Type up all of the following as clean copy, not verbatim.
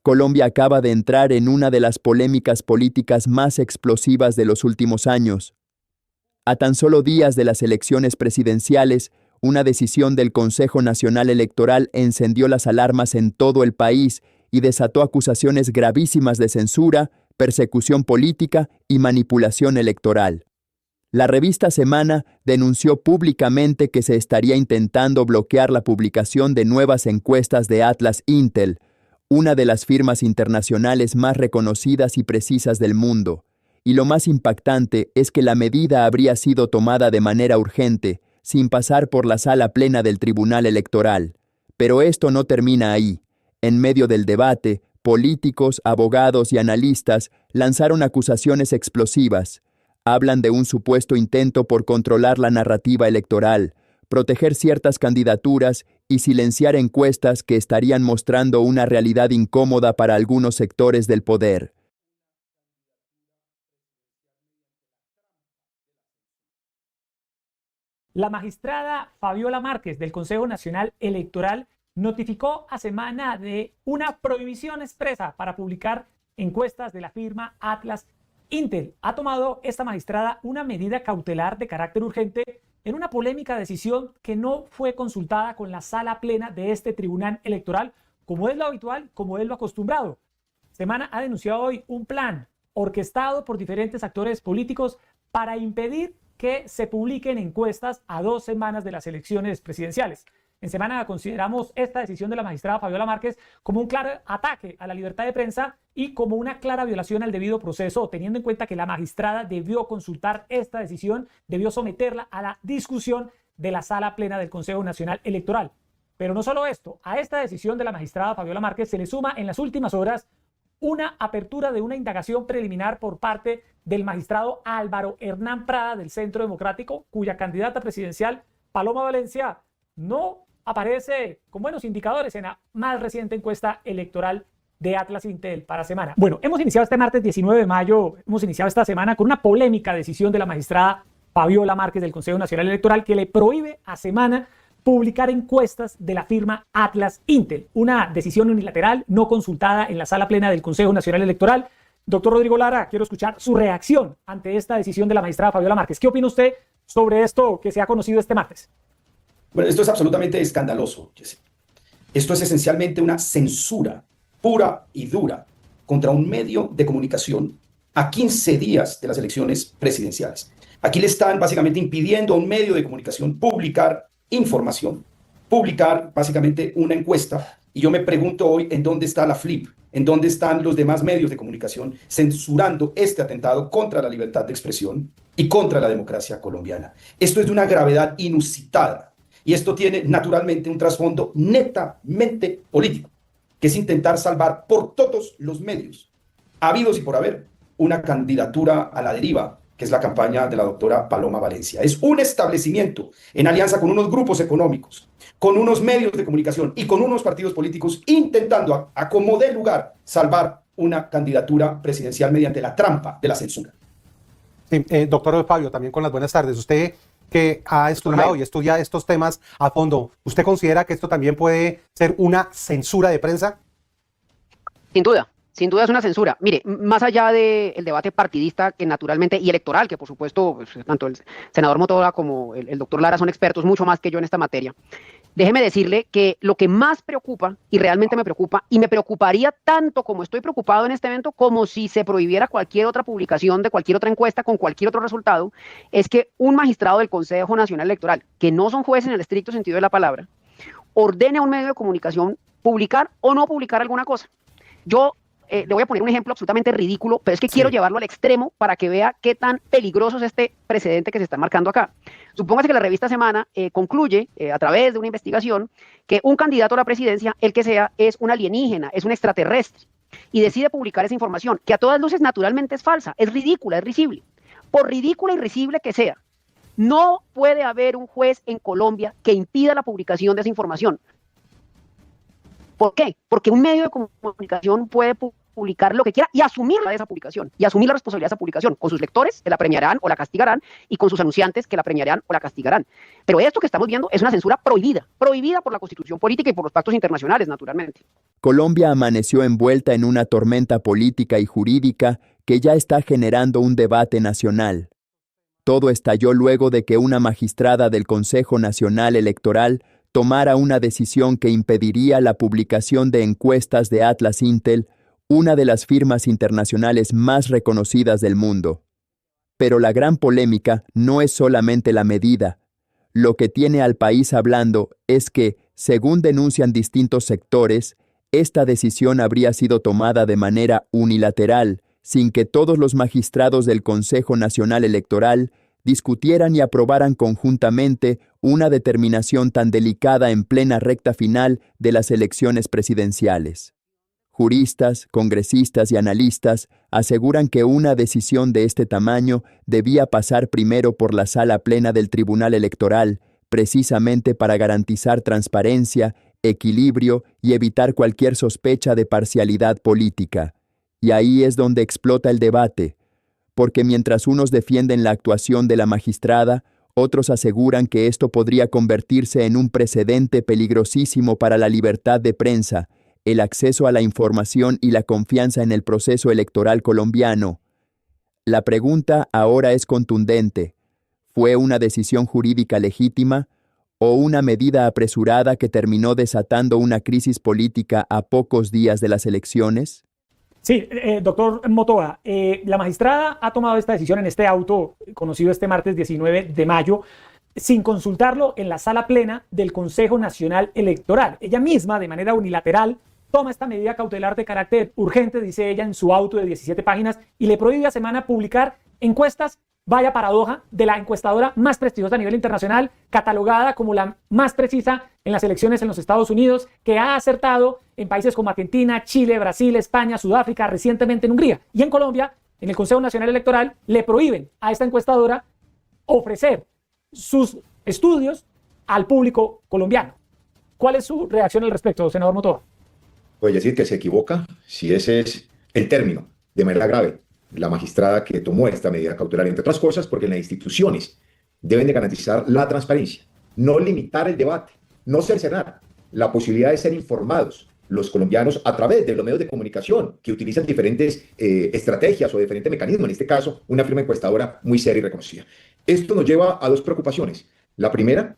Colombia acaba de entrar en una de las polémicas políticas más explosivas de los últimos años. A tan solo días de las elecciones presidenciales, una decisión del Consejo Nacional Electoral encendió las alarmas en todo el país y desató acusaciones gravísimas de censura, persecución política y manipulación electoral. La revista Semana denunció públicamente que se estaría intentando bloquear la publicación de nuevas encuestas de Atlas Intel, una de las firmas internacionales más reconocidas y precisas del mundo. Y lo más impactante es que la medida habría sido tomada de manera urgente, sin pasar por la sala plena del Tribunal Electoral. Pero esto no termina ahí. En medio del debate, políticos, abogados y analistas lanzaron acusaciones explosivas. Hablan de un supuesto intento por controlar la narrativa electoral, proteger ciertas candidaturas y silenciar encuestas que estarían mostrando una realidad incómoda para algunos sectores del poder. La magistrada Fabiola Márquez del Consejo Nacional Electoral notificó a Semana de una prohibición expresa para publicar encuestas de la firma Atlas Intel. Ha tomado esta magistrada una medida cautelar de carácter urgente en una polémica decisión que no fue consultada con la sala plena de este tribunal electoral, como es lo habitual, como es lo acostumbrado. Semana ha denunciado hoy un plan orquestado por diferentes actores políticos para impedir que se publiquen encuestas a 2 semanas de las elecciones presidenciales. En Semana consideramos esta decisión de la magistrada Fabiola Márquez como un claro ataque a la libertad de prensa y como una clara violación al debido proceso, teniendo en cuenta que la magistrada debió consultar esta decisión, debió someterla a la discusión de la sala plena del Consejo Nacional Electoral. Pero no solo esto, a esta decisión de la magistrada Fabiola Márquez se le suma en las últimas horas una apertura de una indagación preliminar por parte del magistrado Álvaro Hernán Prada del Centro Democrático, cuya candidata presidencial, Paloma Valencia, no aparece con buenos indicadores en la más reciente encuesta electoral de Atlas Intel para Semana. Bueno, hemos iniciado este martes 19 de mayo, hemos iniciado esta semana con una polémica decisión de la magistrada Fabiola Márquez del Consejo Nacional Electoral que le prohíbe a Semana publicar encuestas de la firma Atlas Intel, una decisión unilateral no consultada en la sala plena del Consejo Nacional Electoral. Doctor Rodrigo Lara, quiero escuchar su reacción ante esta decisión de la magistrada Fabiola Márquez. ¿Qué opina usted sobre esto que se ha conocido este martes? Bueno, esto es absolutamente escandaloso, Jesse. Esto es esencialmente una censura pura y dura contra un medio de comunicación a 15 días de las elecciones presidenciales. Aquí le están básicamente impidiendo a un medio de comunicación publicar información, publicar básicamente una encuesta. Y yo me pregunto hoy en dónde está la FLIP, en dónde están los demás medios de comunicación censurando este atentado contra la libertad de expresión y contra la democracia colombiana. Esto es de una gravedad inusitada y esto tiene naturalmente un trasfondo netamente político, que es intentar salvar por todos los medios, habidos y por haber, una candidatura a la deriva, que es la campaña de la doctora Paloma Valencia. Es un establecimiento en alianza con unos grupos económicos, con unos medios de comunicación y con unos partidos políticos intentando, a como dé lugar, salvar una candidatura presidencial mediante la trampa de la censura. Sí, doctor Fabio, también con las buenas tardes. Usted que ha estudiado y estudia estos temas a fondo, ¿usted considera que esto también puede ser una censura de prensa? Sin duda es una censura. Mire, más allá del debate partidista que naturalmente y electoral, que por supuesto pues, tanto el senador Motola como el doctor Lara son expertos mucho más que yo en esta materia, déjeme decirle que lo que más preocupa y realmente me preocupa y me preocuparía tanto como estoy preocupado en este evento como si se prohibiera cualquier otra publicación de cualquier otra encuesta con cualquier otro resultado, es que un magistrado del Consejo Nacional Electoral, que no son jueces en el estricto sentido de la palabra, ordene a un medio de comunicación publicar o no publicar alguna cosa. Yo le voy a poner un ejemplo absolutamente ridículo, pero es que quiero llevarlo al extremo para que vea qué tan peligroso es este precedente que se está marcando acá. Supóngase que la revista Semana concluye a través de una investigación que un candidato a la presidencia, el que sea, es un alienígena, es un extraterrestre, y decide publicar esa información, que a todas luces naturalmente es falsa, es ridícula, es risible. Por ridícula y risible que sea, no puede haber un juez en Colombia que impida la publicación de esa información. ¿Por qué? Porque un medio de comunicación puede publicar lo que quiera y asumir esa publicación, y asumir la responsabilidad de esa publicación, con sus lectores, que la premiarán o la castigarán, y con sus anunciantes, que la premiarán o la castigarán. Pero esto que estamos viendo es una censura prohibida, prohibida por la Constitución política y por los pactos internacionales, naturalmente. Colombia amaneció envuelta en una tormenta política y jurídica que ya está generando un debate nacional. Todo estalló luego de que una magistrada del Consejo Nacional Electoral tomara una decisión que impediría la publicación de encuestas de Atlas Intel, una de las firmas internacionales más reconocidas del mundo. Pero la gran polémica no es solamente la medida. Lo que tiene al país hablando es que, según denuncian distintos sectores, esta decisión habría sido tomada de manera unilateral, sin que todos los magistrados del Consejo Nacional Electoral discutieran y aprobaran conjuntamente una determinación tan delicada en plena recta final de las elecciones presidenciales. Juristas, congresistas y analistas aseguran que una decisión de este tamaño debía pasar primero por la sala plena del Tribunal Electoral, precisamente para garantizar transparencia, equilibrio y evitar cualquier sospecha de parcialidad política. Y ahí es donde explota el debate, porque mientras unos defienden la actuación de la magistrada, otros aseguran que esto podría convertirse en un precedente peligrosísimo para la libertad de prensa, el acceso a la información y la confianza en el proceso electoral colombiano. La pregunta ahora es contundente. ¿Fue una decisión jurídica legítima o una medida apresurada que terminó desatando una crisis política a pocos días de las elecciones? Sí, doctor Motoa, la magistrada ha tomado esta decisión en este auto conocido este martes 19 de mayo sin consultarlo en la sala plena del Consejo Nacional Electoral. Ella misma, de manera unilateral, toma esta medida cautelar de carácter urgente, dice ella en su auto de 17 páginas, y le prohíbe a Semana publicar encuestas, vaya paradoja, de la encuestadora más prestigiosa a nivel internacional, catalogada como la más precisa en las elecciones en los Estados Unidos, que ha acertado en países como Argentina, Chile, Brasil, España, Sudáfrica, recientemente en Hungría. Y en Colombia, en el Consejo Nacional Electoral, le prohíben a esta encuestadora ofrecer sus estudios al público colombiano. ¿Cuál es su reacción al respecto, senador Motoa? Puede decir que se equivoca si ese es el término, de manera grave, la magistrada que tomó esta medida cautelar, entre otras cosas, porque las instituciones deben de garantizar la transparencia, no limitar el debate, no cercenar la posibilidad de ser informados los colombianos a través de los medios de comunicación que utilizan diferentes estrategias o diferentes mecanismos, en este caso, una firma encuestadora muy seria y reconocida. Esto nos lleva a dos preocupaciones. La primera,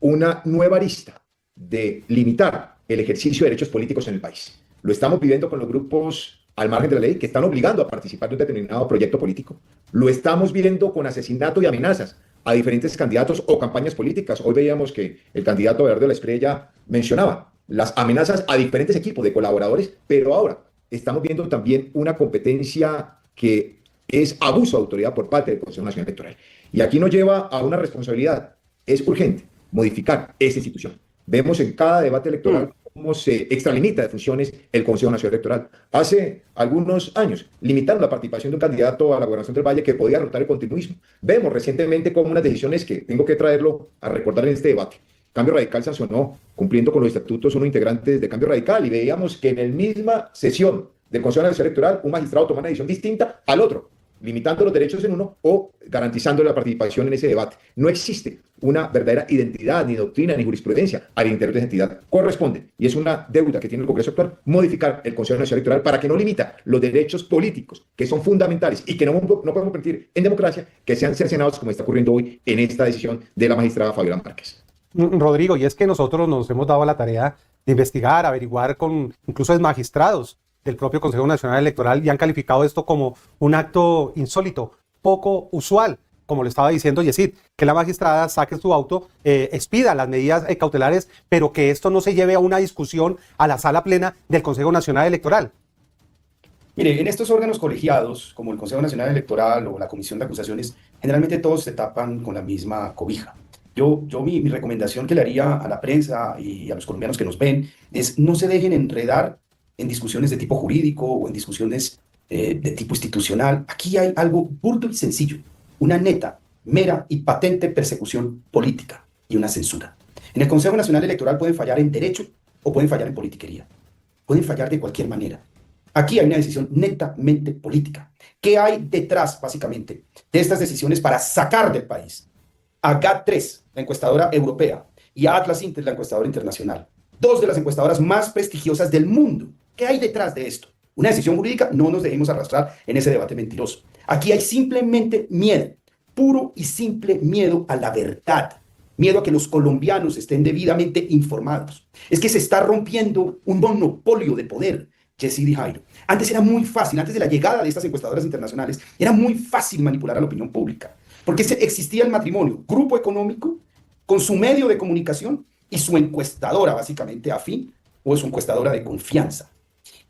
una nueva arista de limitar el ejercicio de derechos políticos en el país. Lo estamos viviendo con los grupos al margen de la ley que están obligando a participar de un determinado proyecto político. Lo estamos viendo con asesinato y amenazas a diferentes candidatos o campañas políticas. Hoy veíamos que el candidato Bernardo de la Espriella mencionaba las amenazas a diferentes equipos de colaboradores, pero ahora estamos viendo también una competencia que es abuso de autoridad por parte del Consejo Nacional Electoral. Y aquí nos lleva a una responsabilidad. Es urgente modificar esta institución. Vemos en cada debate electoral cómo se extralimita de funciones el Consejo Nacional Electoral. Hace algunos años limitaron la participación de un candidato a la gobernación del Valle que podía rotar el continuismo. Vemos recientemente como unas decisiones que tengo que traerlo a recordar en este debate. Cambio Radical sancionó, cumpliendo con los estatutos, unos integrantes de Cambio Radical, y veíamos que en la misma sesión del Consejo Nacional Electoral un magistrado tomó una decisión distinta al otro, limitando los derechos en uno o garantizando la participación en ese debate. No existe una verdadera identidad, ni doctrina, ni jurisprudencia al interior de esa entidad. Corresponde, y es una deuda que tiene el Congreso actual, modificar el Consejo Nacional Electoral para que no limita los derechos políticos, que son fundamentales y que no podemos permitir en democracia que sean cercenados como está ocurriendo hoy en esta decisión de la magistrada Fabiola Márquez. Rodrigo, y es que nosotros nos hemos dado la tarea de investigar, averiguar con incluso magistrados del propio Consejo Nacional Electoral y han calificado esto como un acto insólito, poco usual, como lo estaba diciendo Yesid, que la magistrada saque su auto, expida las medidas cautelares, pero que esto no se lleve a una discusión a la sala plena del Consejo Nacional Electoral. Mire, en estos órganos colegiados, como el Consejo Nacional Electoral o la Comisión de Acusaciones, generalmente todos se tapan con la misma cobija. Mi recomendación que le haría a la prensa y a los colombianos que nos ven es no se dejen enredar en discusiones de tipo jurídico o en discusiones de tipo institucional. Aquí hay algo burdo y sencillo, una neta, mera y patente persecución política y una censura. En el Consejo Nacional Electoral pueden fallar en derecho o pueden fallar en politiquería. Pueden fallar de cualquier manera. Aquí hay una decisión netamente política. ¿Qué hay detrás, básicamente, de estas decisiones para sacar del país a GAT3, la encuestadora europea, y a Atlas Intel, la encuestadora internacional? Dos de las encuestadoras más prestigiosas del mundo. ¿Qué hay detrás de esto? Una decisión jurídica. No nos dejemos arrastrar en ese debate mentiroso. Aquí hay simplemente miedo, puro y simple miedo a la verdad. Miedo a que los colombianos estén debidamente informados. Es que se está rompiendo un monopolio de poder, Jessy y Jairo. Antes era muy fácil, antes de la llegada de estas encuestadoras internacionales, era muy fácil manipular a la opinión pública, porque existía el matrimonio, grupo económico, con su medio de comunicación y su encuestadora, básicamente afín, o su encuestadora de confianza.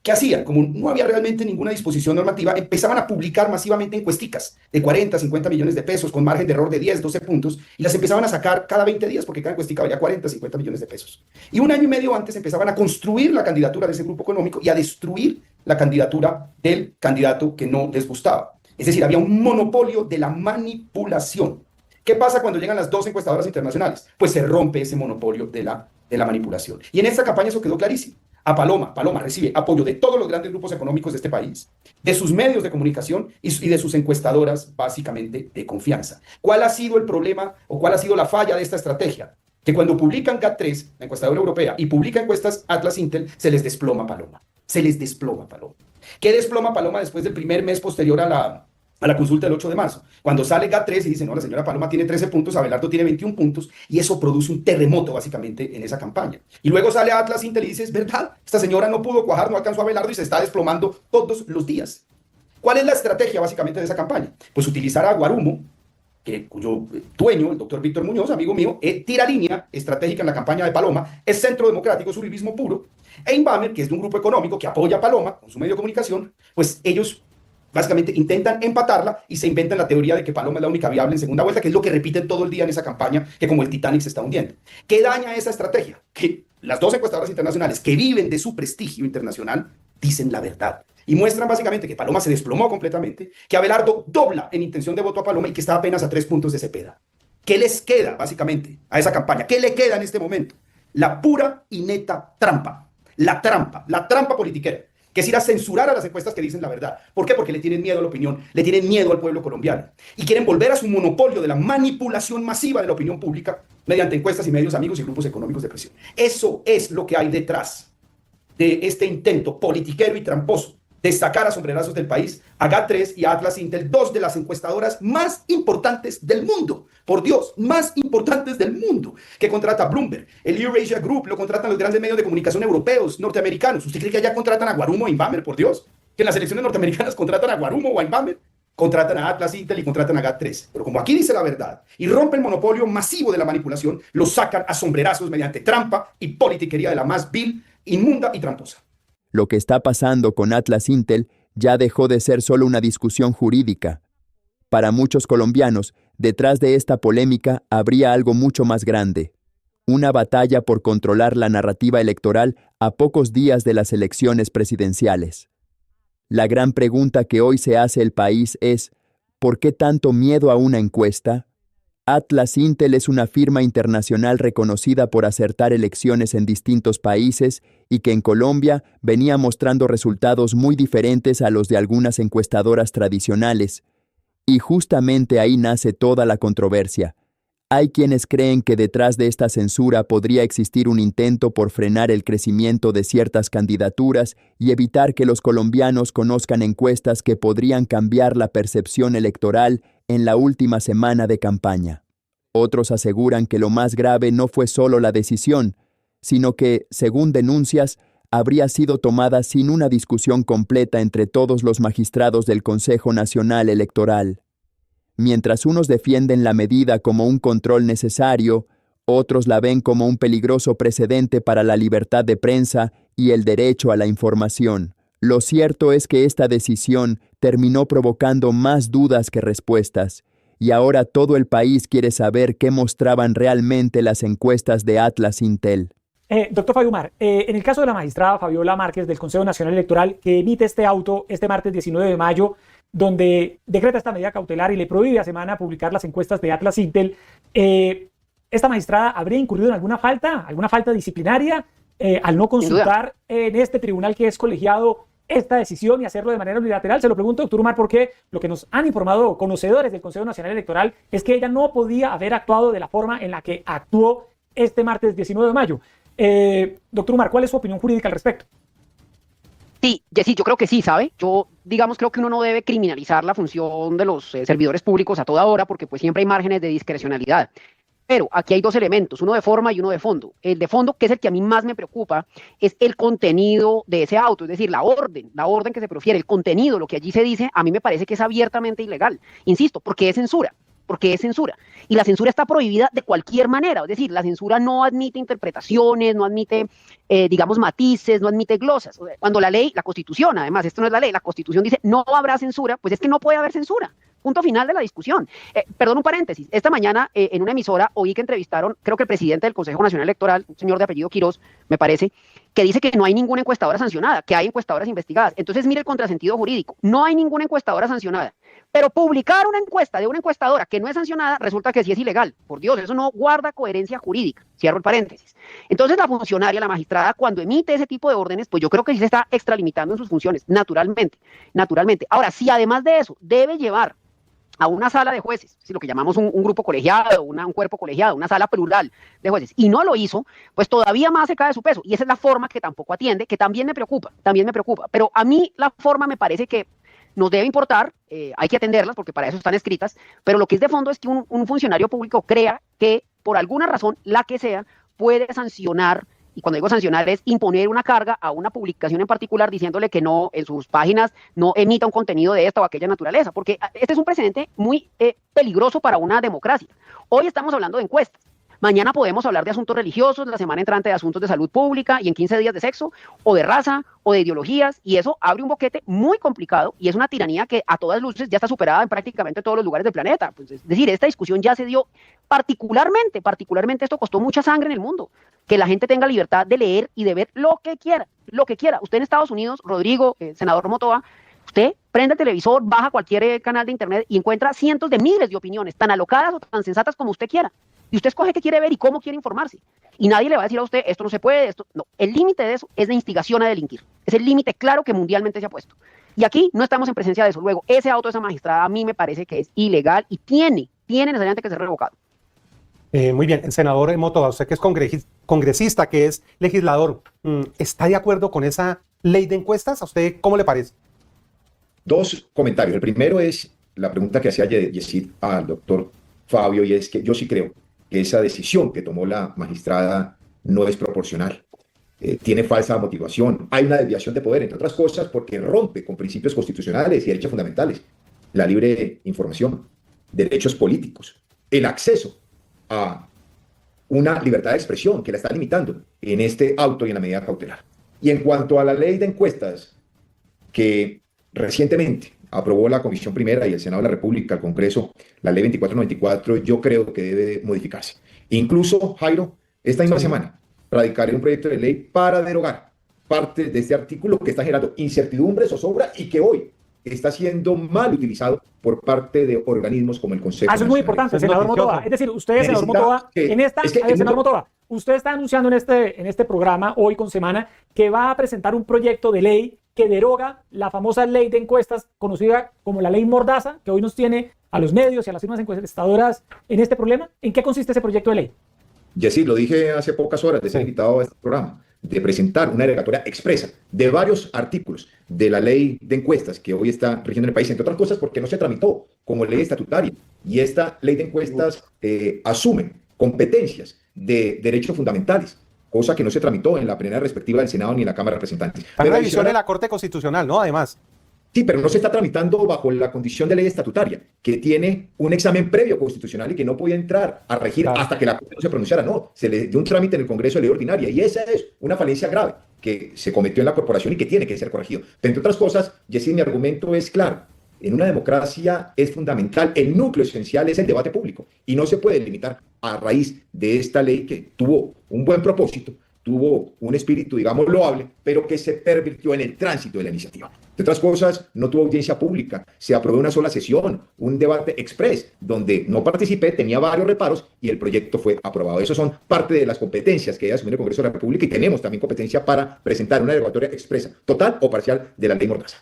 ¿Qué hacían? Como no había realmente ninguna disposición normativa, empezaban a publicar masivamente encuesticas de 40, 50 millones de pesos con margen de error de 10, 12 puntos y las empezaban a sacar cada 20 días porque cada encuestica valía 40, 50 millones de pesos. Y un año y medio antes empezaban a construir la candidatura de ese grupo económico y a destruir la candidatura del candidato que no les gustaba. Es decir, había un monopolio de la manipulación. ¿Qué pasa cuando llegan las dos encuestadoras internacionales? Pues se rompe ese monopolio de la manipulación. Y en esta campaña eso quedó clarísimo. A Paloma recibe apoyo de todos los grandes grupos económicos de este país, de sus medios de comunicación y de sus encuestadoras básicamente de confianza. ¿Cuál ha sido el problema o cuál ha sido la falla de esta estrategia? Que cuando publican GAT3, la encuestadora europea, y publica encuestas Atlas Intel, se les desploma Paloma. Se les desploma Paloma. ¿Qué desploma Paloma después del primer mes posterior a la consulta del 8 de marzo? Cuando sale GAT3 y dicen, no, la señora Paloma tiene 13 puntos, Abelardo tiene 21 puntos, y eso produce un terremoto básicamente en esa campaña. Y luego sale Atlas Intel y dice, es verdad, esta señora no pudo cuajar, no alcanzó a Abelardo y se está desplomando todos los días. ¿Cuál es la estrategia básicamente de esa campaña? Pues utilizar a Guarumo, cuyo dueño, el doctor Víctor Muñoz, amigo mío, tira línea estratégica en la campaña de Paloma, es centro democrático, es uribismo puro, e Inbamer, que es de un grupo económico que apoya a Paloma con su medio de comunicación, pues ellos básicamente intentan empatarla y se inventan la teoría de que Paloma es la única viable en segunda vuelta, que es lo que repiten todo el día en esa campaña, que como el Titanic se está hundiendo. ¿Qué daña esa estrategia? Que las dos encuestadoras internacionales que viven de su prestigio internacional dicen la verdad y muestran básicamente que Paloma se desplomó completamente, que Abelardo dobla en intención de voto a Paloma y que está apenas a 3 puntos de Cepeda. ¿Qué les queda básicamente a esa campaña? ¿Qué le queda en este momento? La pura y neta trampa. La trampa politiquera, que es ir a censurar a las encuestas que dicen la verdad. ¿Por qué? Porque le tienen miedo a la opinión, le tienen miedo al pueblo colombiano y quieren volver a su monopolio de la manipulación masiva de la opinión pública mediante encuestas y medios amigos y grupos económicos de presión. Eso es lo que hay detrás de este intento politiquero y tramposo de sacar a sombrerazos del país a GAT3 y a Atlas Intel, dos de las encuestadoras más importantes del mundo, por Dios, más importantes del mundo, que contrata Bloomberg, el Eurasia Group, lo contratan los grandes medios de comunicación europeos, norteamericanos. ¿Usted cree que allá contratan a Guarumo o a Inbamer, por Dios? ¿Que en las elecciones norteamericanas contratan a Guarumo o a Inbamer? Contratan a Atlas Intel y contratan a GAT3. Pero como aquí dice la verdad y rompe el monopolio masivo de la manipulación, lo sacan a sombrerazos mediante trampa y politiquería de la más vil, inmunda y tramposa. Lo que está pasando con Atlas Intel ya dejó de ser solo una discusión jurídica. Para muchos colombianos, detrás de esta polémica habría algo mucho más grande. Una batalla por controlar la narrativa electoral a pocos días de las elecciones presidenciales. La gran pregunta que hoy se hace el país es, ¿por qué tanto miedo a una encuesta? Atlas Intel es una firma internacional reconocida por acertar elecciones en distintos países y que en Colombia venía mostrando resultados muy diferentes a los de algunas encuestadoras tradicionales. Y justamente ahí nace toda la controversia. Hay quienes creen que detrás de esta censura podría existir un intento por frenar el crecimiento de ciertas candidaturas y evitar que los colombianos conozcan encuestas que podrían cambiar la percepción electoral en la última semana de campaña. Otros aseguran que lo más grave no fue solo la decisión, sino que, según denuncias, habría sido tomada sin una discusión completa entre todos los magistrados del Consejo Nacional Electoral. Mientras unos defienden la medida como un control necesario, otros la ven como un peligroso precedente para la libertad de prensa y el derecho a la información. Lo cierto es que esta decisión terminó provocando más dudas que respuestas, y ahora todo el país quiere saber qué mostraban realmente las encuestas de Atlas Intel. Doctor Fabio Mar, en el caso de la magistrada Fabiola Márquez del Consejo Nacional Electoral, que emite este auto este martes 19 de mayo, donde decreta esta medida cautelar y le prohíbe a Semana publicar las encuestas de Atlas Intel, ¿esta magistrada habría incurrido en alguna falta disciplinaria al no consultar en este tribunal que es colegiado esta decisión y hacerlo de manera unilateral? Se lo pregunto, doctor Umar, porque lo que nos han informado conocedores del Consejo Nacional Electoral es que ella no podía haber actuado de la forma en la que actuó este martes 19 de mayo. Doctor Umar, ¿cuál es su opinión jurídica al respecto? Sí, Jessy, yo creo que sí, ¿sabe? Yo, digamos, creo que uno no debe criminalizar la función de los servidores públicos a toda hora porque pues siempre hay márgenes de discrecionalidad. Pero aquí hay dos elementos, uno de forma y uno de fondo. El de fondo, que es el que a mí más me preocupa, es el contenido de ese auto, es decir, la orden que se profiere, el contenido, lo que allí se dice, a mí me parece que es abiertamente ilegal. Insisto, porque es censura. Porque es censura. Y la censura está prohibida de cualquier manera. Es decir, la censura no admite interpretaciones, no admite, digamos, matices, no admite glosas. Cuando la ley, la Constitución, además, esto no es la ley, la Constitución dice no habrá censura, pues es que no puede haber censura. Punto final de la discusión. Perdón, un paréntesis. Esta mañana en una emisora oí que entrevistaron, creo que el presidente del Consejo Nacional Electoral, un señor de apellido Quirós, me parece, que dice que no hay ninguna encuestadora sancionada, que hay encuestadoras investigadas. Entonces, mire el contrasentido jurídico. No hay ninguna encuestadora sancionada. Pero publicar una encuesta de una encuestadora que no es sancionada resulta que sí es ilegal. Por Dios, eso no guarda coherencia jurídica. Cierro el paréntesis. Entonces la funcionaria, la magistrada, cuando emite ese tipo de órdenes, pues yo creo que sí se está extralimitando en sus funciones, naturalmente. Ahora, si además de eso debe llevar a una sala de jueces, lo que llamamos un grupo colegiado, un cuerpo colegiado, una sala plural de jueces, y no lo hizo, pues todavía más se cae de su peso. Y esa es la forma que tampoco atiende, que también me preocupa. Pero a mí la forma me parece que nos debe importar, hay que atenderlas porque para eso están escritas, pero lo que es de fondo es que un funcionario público crea que por alguna razón, la que sea, puede sancionar, y cuando digo sancionar es imponer una carga a una publicación en particular diciéndole que no, en sus páginas no emita un contenido de esta o aquella naturaleza, porque este es un precedente muy peligroso para una democracia. Hoy estamos hablando de encuestas. Mañana podemos hablar de asuntos religiosos, la semana entrante de asuntos de salud pública y en 15 días de sexo, o de raza, o de ideologías, y eso abre un boquete muy complicado y es una tiranía que a todas luces ya está superada en prácticamente todos los lugares del planeta. Pues, es decir, esta discusión ya se dio particularmente esto costó mucha sangre en el mundo, que la gente tenga libertad de leer y de ver lo que quiera. Usted en Estados Unidos, Rodrigo, senador Motoa, usted prende el televisor, baja cualquier canal de internet y encuentra cientos de miles de opiniones, tan alocadas o tan sensatas como usted quiera. Y usted escoge qué quiere ver y cómo quiere informarse. Y nadie le va a decir a usted, esto no se puede, esto no. El límite de eso es la instigación a delinquir. Es el límite claro que mundialmente se ha puesto. Y aquí no estamos en presencia de eso. Luego, ese auto de esa magistrada a mí me parece que es ilegal y tiene necesariamente que ser revocado. Muy bien, senador Motoa, usted que es congresista, que es legislador, ¿está de acuerdo con esa ley de encuestas? ¿A usted cómo le parece? Dos comentarios. El primero es la pregunta que hacía Yesid al doctor Fabio, y es que yo sí creo que esa decisión que tomó la magistrada no es proporcional. Tiene falsa motivación. Hay una desviación de poder, entre otras cosas, porque rompe con principios constitucionales y derechos fundamentales. La libre información, derechos políticos, el acceso a una libertad de expresión que la está limitando en este auto y en la medida cautelar. Y en cuanto a la ley de encuestas que recientemente aprobó la Comisión Primera y el Senado de la República, el Congreso, la ley 2494, yo creo que debe modificarse. Incluso, Jairo, esta misma semana radicaré un proyecto de ley para derogar parte de este artículo que está generando incertidumbre, zozobra y que hoy está siendo mal utilizado por parte de organismos como el Consejo Eso es muy importante, senador Motoa. Es decir, usted, senador Motoa, senador Motoa, usted está anunciando en este programa, hoy con Semana, que va a presentar un proyecto de ley que deroga la famosa ley de encuestas, conocida como la ley Mordaza, que hoy nos tiene a los medios y a las firmas encuestadoras en este problema. ¿En qué consiste ese proyecto de ley? Yesir, lo dije hace pocas horas de ser invitado a este programa, de presentar una derogatoria expresa de varios artículos de la ley de encuestas que hoy está rigiendo en el país, entre otras cosas porque no se tramitó como ley estatutaria. Y esta ley de encuestas asume competencias de derechos fundamentales, cosa que no se tramitó en la plenaria respectiva del Senado ni en la Cámara de Representantes. Hay revisión de la Corte Constitucional, ¿no? Además. Sí, pero no se está tramitando bajo la condición de ley estatutaria, que tiene un examen previo constitucional y que no podía entrar a regir hasta que la Corte no se pronunciara. No, se le dio un trámite en el Congreso de ley ordinaria y esa es una falencia grave que se cometió en la corporación y que tiene que ser corregido. Pero entre otras cosas, Yesid, mi argumento es claro. En una democracia es fundamental, el núcleo esencial es el debate público y no se puede limitar a raíz de esta ley que tuvo un buen propósito, tuvo un espíritu, digamos, loable, pero que se pervirtió en el tránsito de la iniciativa. De otras cosas, no tuvo audiencia pública, se aprobó una sola sesión, un debate express, donde no participé, tenía varios reparos y el proyecto fue aprobado. Eso son parte de las competencias que asume el Congreso de la República y tenemos también competencia para presentar una derogatoria expresa, total o parcial, de la ley Mordaza.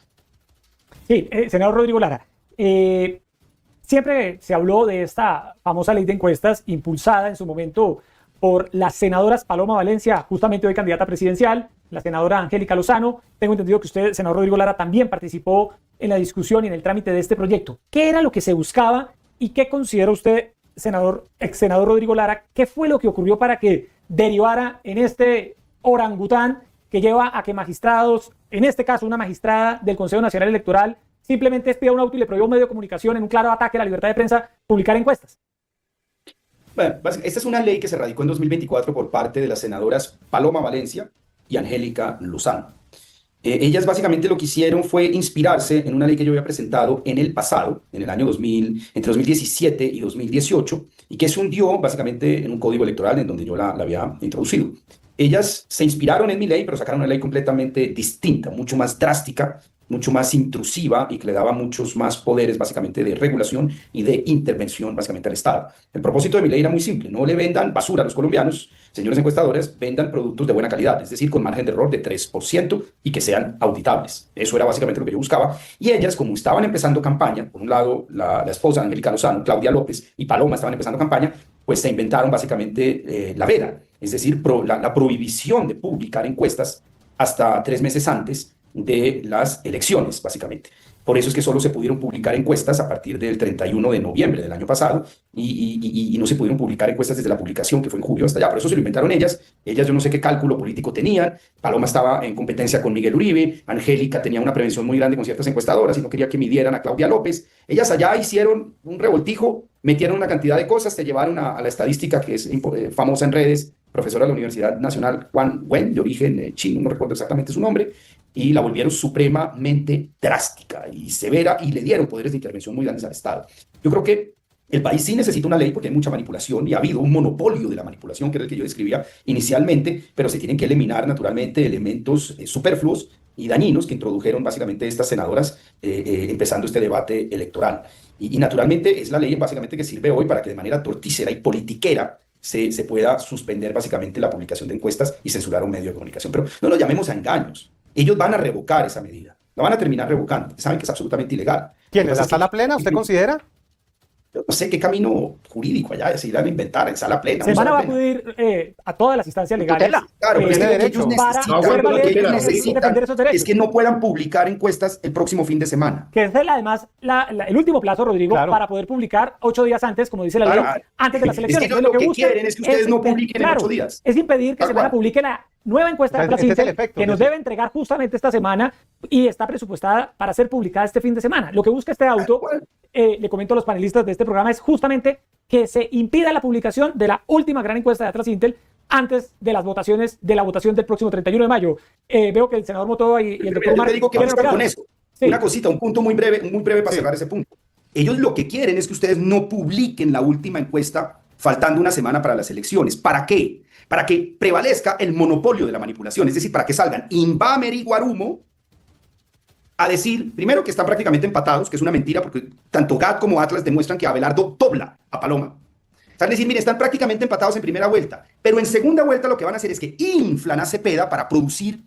Sí, senador Rodrigo Lara, siempre se habló de esta famosa ley de encuestas impulsada en su momento por las senadoras Paloma Valencia, justamente hoy candidata presidencial, la senadora Angélica Lozano. Tengo entendido que usted, senador Rodrigo Lara, también participó en la discusión y en el trámite de este proyecto. ¿Qué era lo que se buscaba y qué considera usted, ex senador Rodrigo Lara, qué fue lo que ocurrió para que derivara en este orangután que lleva a que magistrados, en este caso una magistrada del Consejo Nacional Electoral, simplemente expida un auto y le prohíba a un medio de comunicación en un claro ataque a la libertad de prensa publicar encuestas? Bueno, esta es una ley que se radicó en 2024 por parte de las senadoras Paloma Valencia y Angélica Lozano. Ellas básicamente lo que hicieron fue inspirarse en una ley que yo había presentado en el pasado, en el año 2000, entre 2017 y 2018, y que se hundió básicamente en un código electoral en donde yo la había introducido. Ellas se inspiraron en mi ley, pero sacaron una ley completamente distinta, mucho más drástica, mucho más intrusiva y que le daba muchos más poderes básicamente de regulación y de intervención básicamente al Estado. El propósito de mi ley era muy simple: no le vendan basura a los colombianos, señores encuestadores, vendan productos de buena calidad, es decir, con margen de error de 3% y que sean auditables. Eso era básicamente lo que yo buscaba. Y ellas, como estaban empezando campaña, por un lado la esposa de Angélica Lozano, Claudia López, y Paloma estaban empezando campaña, pues se inventaron básicamente la veda, es decir, la prohibición de publicar encuestas hasta 3 meses antes de las elecciones, básicamente. Por eso es que solo se pudieron publicar encuestas a partir del 31 de noviembre del año pasado y no se pudieron publicar encuestas desde la publicación, que fue en julio hasta allá. Por eso se lo inventaron ellas. Ellas, yo no sé qué cálculo político tenían. Paloma estaba en competencia con Miguel Uribe. Angélica tenía una prevención muy grande con ciertas encuestadoras y no quería que midieran a Claudia López. Ellas allá hicieron un revoltijo, metieron una cantidad de cosas, te llevaron a la estadística que es famosa en redes, profesora de la Universidad Nacional Juan Wen, de origen chino, no recuerdo exactamente su nombre, y la volvieron supremamente drástica y severa y le dieron poderes de intervención muy grandes al Estado. Yo creo que el país sí necesita una ley porque hay mucha manipulación y ha habido un monopolio de la manipulación, que era el que yo describía inicialmente, pero se tienen que eliminar naturalmente elementos superfluos y dañinos que introdujeron básicamente estas senadoras empezando este debate electoral. Y naturalmente es la ley básicamente que sirve hoy para que de manera torticera y politiquera se pueda suspender básicamente la publicación de encuestas y censurar un medio de comunicación. Pero no lo llamemos a engaños. Ellos van a revocar esa medida. La van a terminar revocando. Saben que es absolutamente ilegal. ¿Quién? ¿En la sala plena? ¿Usted considera? Yo no sé qué camino jurídico allá se irán a inventar en sala plena. Semana va a acudir a todas las instancias legales. Claro, pero tiene derecho. Para hacer valer defender esos derechos. Es que no puedan publicar encuestas el próximo fin de semana. Que es además el último plazo, Rodrigo, claro, para poder publicar 8 días antes, como dice la ley, antes de las elecciones. Es que ellos lo que quieren es que ustedes no publiquen en 8 días. Es impedir que Semana publique la nueva encuesta de Atlas Intel, que nos debe entregar justamente esta semana y está presupuestada para ser publicada este fin de semana. Lo que busca este auto, le comento a los panelistas de este programa, es justamente que se impida la publicación de la última gran encuesta de Atlas Intel antes de las votaciones, de la votación del próximo 31 de mayo. Veo que el senador Motoa y el doctor Marcos... Yo te digo que basta con eso. Sí. Una cosita, un punto muy breve para cerrar ese punto. Ellos lo que quieren es que ustedes no publiquen la última encuesta faltando una semana para las elecciones. ¿Para qué? Para que prevalezca el monopolio de la manipulación, es decir, para que salgan Inbamer y Guarumo a decir, primero, que están prácticamente empatados, que es una mentira, porque tanto GAT como Atlas demuestran que Abelardo dobla a Paloma. Están decir, mire, están prácticamente empatados en primera vuelta, pero en segunda vuelta lo que van a hacer es que inflan a Cepeda para producir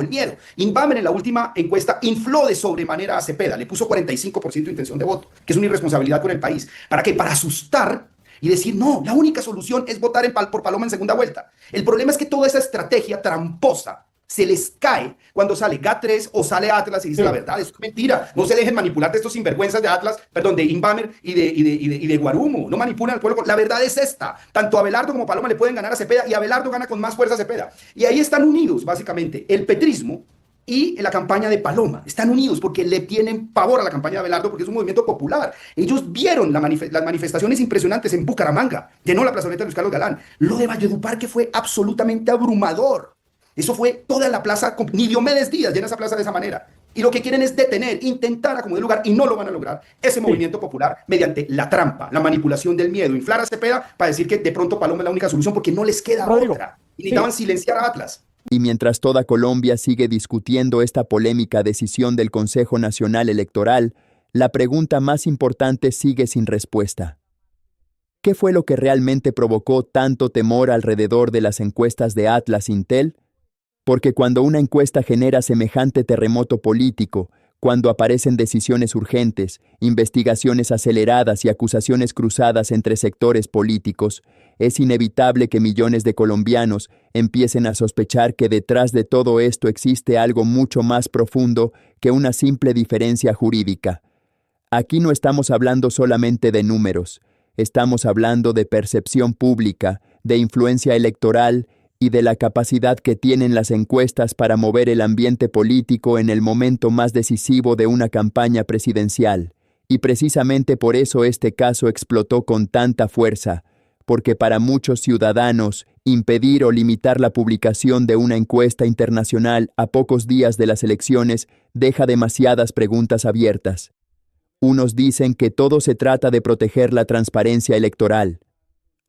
el miedo. Inbamer en la última encuesta infló de sobremanera a Cepeda, le puso 45% de intención de voto, que es una irresponsabilidad con el país. ¿Para qué? Para asustar y decir, no, la única solución es votar por Paloma en segunda vuelta. El problema es que toda esa estrategia tramposa se les cae cuando sale GAT3 o sale Atlas y dice la verdad. Es mentira. No se dejen manipular de estos sinvergüenzas de Atlas, perdón, de Inbamer y de Guarumo. No manipulan al pueblo. La verdad es esta. Tanto Abelardo como Paloma le pueden ganar a Cepeda y Abelardo gana con más fuerza a Cepeda. Y ahí están unidos, básicamente, el petrismo y la campaña de Paloma. Están unidos porque le tienen pavor a la campaña de Abelardo porque es un movimiento popular. Ellos vieron las manifestaciones impresionantes en Bucaramanga. Llenó la plazoleta de Luis Carlos Galán. Lo de Valledupar, que fue absolutamente abrumador. Eso fue toda la plaza, ni Diomedes Díaz llena esa plaza de esa manera. Y lo que quieren es detener, intentar acomodar lugar, y no lo van a lograr, ese movimiento popular mediante la trampa, la manipulación del miedo, inflar a Cepeda para decir que de pronto Paloma es la única solución porque no les queda Rodrigo, otra. Y necesitaban silenciar a Atlas. Y mientras toda Colombia sigue discutiendo esta polémica decisión del Consejo Nacional Electoral, la pregunta más importante sigue sin respuesta. ¿Qué fue lo que realmente provocó tanto temor alrededor de las encuestas de Atlas Intel? Porque cuando una encuesta genera semejante terremoto político, cuando aparecen decisiones urgentes, investigaciones aceleradas y acusaciones cruzadas entre sectores políticos, es inevitable que millones de colombianos empiecen a sospechar que detrás de todo esto existe algo mucho más profundo que una simple diferencia jurídica. Aquí no estamos hablando solamente de números, estamos hablando de percepción pública, de influencia electoral y de la capacidad que tienen las encuestas para mover el ambiente político en el momento más decisivo de una campaña presidencial. Y precisamente por eso este caso explotó con tanta fuerza, porque para muchos ciudadanos, impedir o limitar la publicación de una encuesta internacional a pocos días de las elecciones deja demasiadas preguntas abiertas. Unos dicen que todo se trata de proteger la transparencia electoral.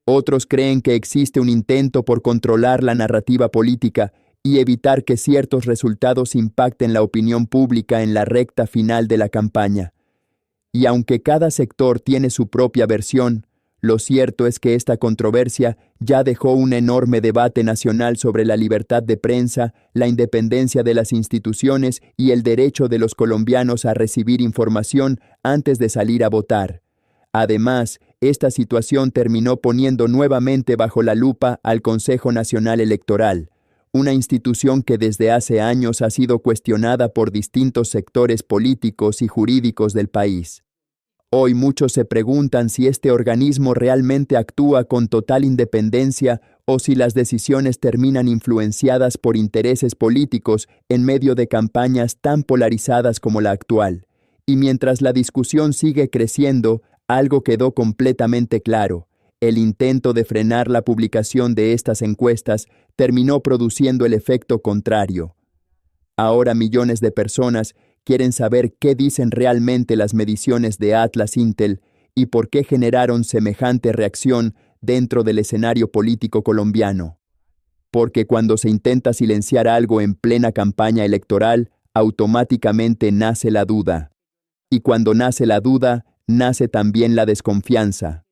Otros creen que existe un intento por controlar la narrativa política y evitar que ciertos resultados impacten la opinión pública en la recta final de la campaña. Y aunque cada sector tiene su propia versión, lo cierto es que esta controversia ya dejó un enorme debate nacional sobre la libertad de prensa, la independencia de las instituciones y el derecho de los colombianos a recibir información antes de salir a votar. Además, esta situación terminó poniendo nuevamente bajo la lupa al Consejo Nacional Electoral, una institución que desde hace años ha sido cuestionada por distintos sectores políticos y jurídicos del país. Hoy muchos se preguntan si este organismo realmente actúa con total independencia o si las decisiones terminan influenciadas por intereses políticos en medio de campañas tan polarizadas como la actual. Y mientras la discusión sigue creciendo, algo quedó completamente claro: el intento de frenar la publicación de estas encuestas terminó produciendo el efecto contrario. Ahora millones de personas quieren saber qué dicen realmente las mediciones de Atlas Intel y por qué generaron semejante reacción dentro del escenario político colombiano. Porque cuando se intenta silenciar algo en plena campaña electoral, automáticamente nace la duda. Y cuando nace la duda, nace también la desconfianza.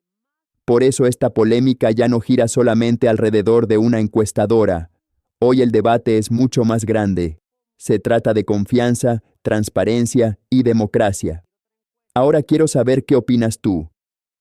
Por eso esta polémica ya no gira solamente alrededor de una encuestadora. Hoy el debate es mucho más grande. Se trata de confianza, transparencia y democracia. Ahora quiero saber qué opinas tú.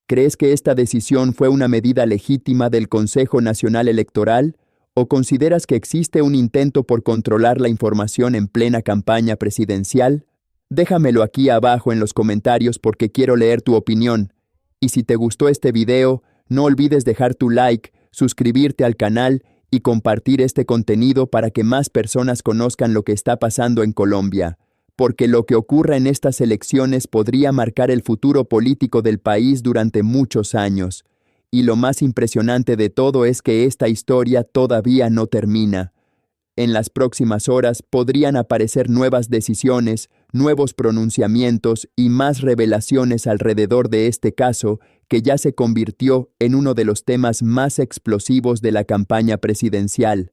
¿Crees que esta decisión fue una medida legítima del Consejo Nacional Electoral o consideras que existe un intento por controlar la información en plena campaña presidencial? Déjamelo aquí abajo en los comentarios porque quiero leer tu opinión. Y si te gustó este video, no olvides dejar tu like, suscribirte al canal y compartir este contenido para que más personas conozcan lo que está pasando en Colombia. Porque lo que ocurra en estas elecciones podría marcar el futuro político del país durante muchos años. Y lo más impresionante de todo es que esta historia todavía no termina. En las próximas horas podrían aparecer nuevas decisiones, nuevos pronunciamientos y más revelaciones alrededor de este caso que ya se convirtió en uno de los temas más explosivos de la campaña presidencial.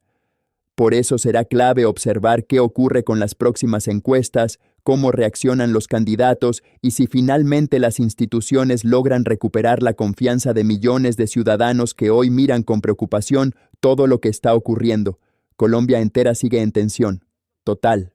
Por eso será clave observar qué ocurre con las próximas encuestas, cómo reaccionan los candidatos y si finalmente las instituciones logran recuperar la confianza de millones de ciudadanos que hoy miran con preocupación todo lo que está ocurriendo. Colombia entera sigue en tensión total.